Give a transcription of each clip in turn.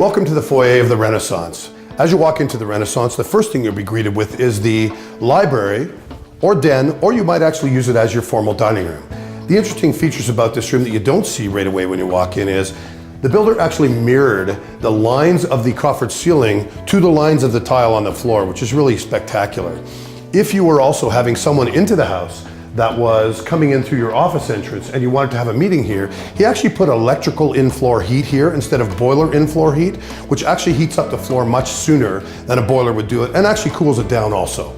Welcome to the foyer of the Renaissance. As you walk into the Renaissance, the first thing you'll be greeted with is the library or den, or you might actually use it as your formal dining room. The interesting features about this room that you don't see right away when you walk in is the builder actually mirrored the lines of the Crawford ceiling to the lines of the tile on the floor, which is really spectacular. If you were also having someone into the house that was coming in through your office entrance and you wanted to have a meeting here, he actually put electrical in-floor heat here instead of boiler in-floor heat, which actually heats up the floor much sooner than a boiler would do it, and actually cools it down also.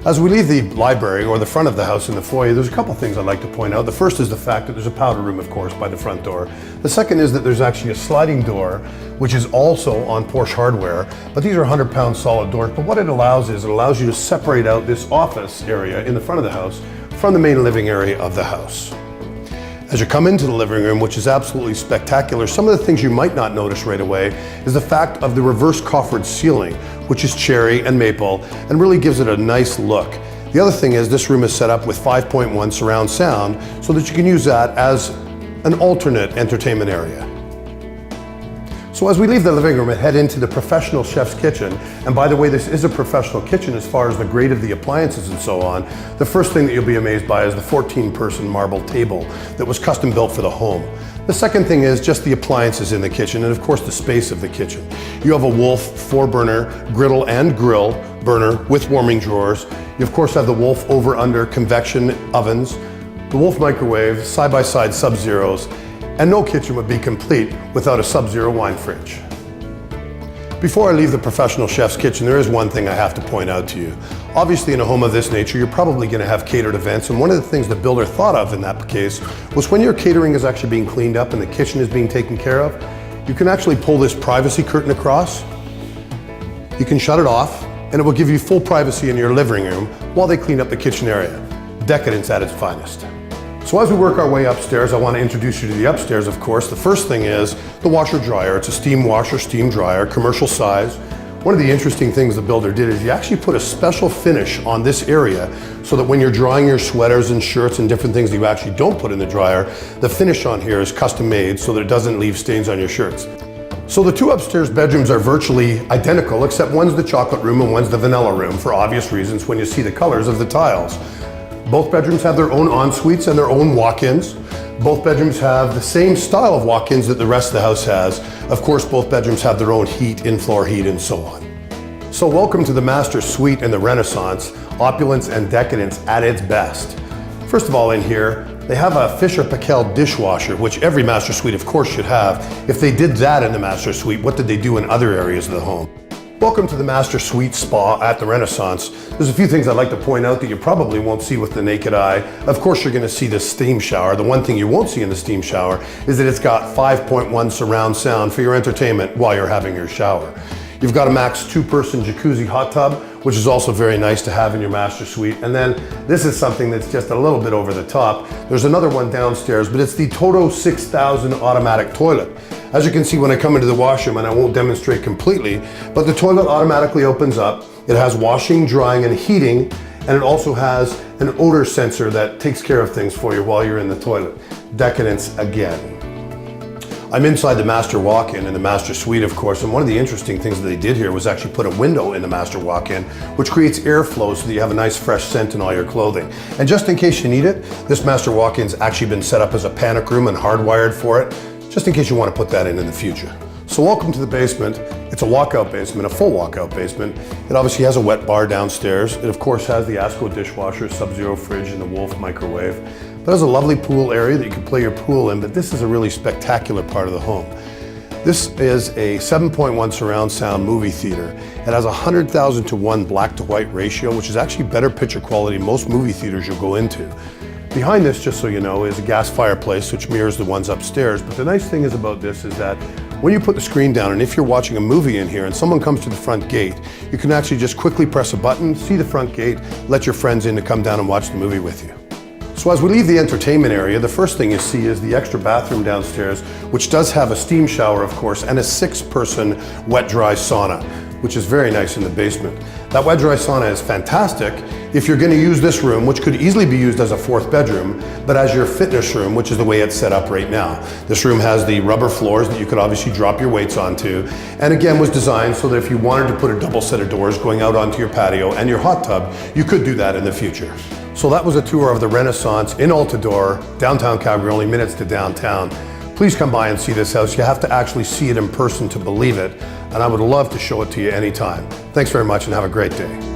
As we leave the library or the front of the house in the foyer, there's a couple things I'd like to point out. The first is the fact that there's a powder room, of course, by the front door. The second is that there's actually a sliding door, which is also on Porsche hardware, but these are 100-pound solid doors. But what it allows is it allows you to separate out this office area in the front of the house from the main living area of the house. As you come into the living room, which is absolutely spectacular, some of the things you might not notice right away is the fact of the reverse Crawford ceiling, which is cherry and maple and really gives it a nice look. The other thing is this room is set up with 5.1 surround sound so that you can use that as an alternate entertainment area. So as we leave the living room and head into the professional chef's kitchen, and by the way, this is a professional kitchen as far as the grade of the appliances and so on, the first thing that you'll be amazed by is the 14-person marble table that was custom built for the home. The second thing is just the appliances in the kitchen and of course the space of the kitchen. You have a Wolf 4-burner griddle and grill burner with warming drawers. You of course have the Wolf over-under convection ovens, the Wolf microwave, side-by-side Sub-Zeros, and no kitchen would be complete without a Sub-Zero wine fridge. Before I leave the professional chef's kitchen, there is one thing I have to point out to you. Obviously, in a home of this nature, you're probably going to have catered events, and one of the things the builder thought of in that case was when your catering is actually being cleaned up and the kitchen is being taken care of, you can actually pull this privacy curtain across, you can shut it off, and it will give you full privacy in your living room while they clean up the kitchen area. Decadence at its finest. So as we work our way upstairs, I want to introduce you to the upstairs, of course. The first thing is the washer dryer. It's a steam washer, steam dryer, commercial size. One of the interesting things the builder did is he actually put a special finish on this area so that when you're drying your sweaters and shirts and different things that you actually don't put in the dryer, the finish on here is custom made so that it doesn't leave stains on your shirts. So the two upstairs bedrooms are virtually identical, except one's the chocolate room and one's the vanilla room for obvious reasons when you see the colors of the tiles. Both bedrooms have their own en-suites and their own walk-ins. Both bedrooms have the same style of walk-ins that the rest of the house has. Of course, both bedrooms have their own heat, in-floor heat, and so on. So welcome to the master suite in the Renaissance, opulence and decadence at its best. First of all, in here, they have a Fisher-Paykel dishwasher, which every master suite, of course, should have. If they did that in the master suite, what did they do in other areas of the home? Welcome to the Master Suite Spa at the Renaissance. There's a few things I'd like to point out that you probably won't see with the naked eye. Of course, you're going to see the steam shower. The one thing you won't see in the steam shower is that it's got 5.1 surround sound for your entertainment while you're having your shower. You've got a max 2-person jacuzzi hot tub, which is also very nice to have in your master suite. And then this is something that's just a little bit over the top. There's another one downstairs, but it's the Toto 6000 automatic toilet. As you can see when I come into the washroom, and I won't demonstrate completely, but the toilet automatically opens up. It has washing, drying, and heating, and it also has an odor sensor that takes care of things for you while you're in the toilet. Decadence again. I'm inside the master walk-in in the master suite, of course, and one of the interesting things that they did here was actually put a window in the master walk-in, which creates airflow so that you have a nice fresh scent in all your clothing. And just in case you need it, this master walk-in's actually been set up as a panic room and hardwired for it, just in case you want to put that in the future. So welcome to the basement. It's a walkout basement, a full walkout basement. It obviously has a wet bar downstairs. It of course has the ASCO dishwasher, Sub-Zero fridge, and the Wolf microwave. But it has a lovely pool area that you can play your pool in, but this is a really spectacular part of the home. This is a 7.1 surround sound movie theater. It has a 100,000 to 1 black to white ratio, which is actually better picture quality than most movie theaters you'll go into. Behind this, just so you know, is a gas fireplace, which mirrors the ones upstairs. But the nice thing is about this is that when you put the screen down, and if you're watching a movie in here and someone comes to the front gate, you can actually just quickly press a button, see the front gate, let your friends in to come down and watch the movie with you. So as we leave the entertainment area, the first thing you see is the extra bathroom downstairs, which does have a steam shower, of course, and a 6-person wet-dry sauna, which is very nice in the basement. That wedge rise sauna is fantastic if you're going to use this room, which could easily be used as a fourth bedroom, but as your fitness room, which is the way it's set up right now. This room has the rubber floors that you could obviously drop your weights onto, and again was designed so that if you wanted to put a double set of doors going out onto your patio and your hot tub, you could do that in the future. So that was a tour of the Renaissance in Altadore, downtown Calgary, only minutes to downtown. Please come by and see this house. You have to actually see it in person to believe it, and I would love to show it to you anytime. Thanks very much and have a great day.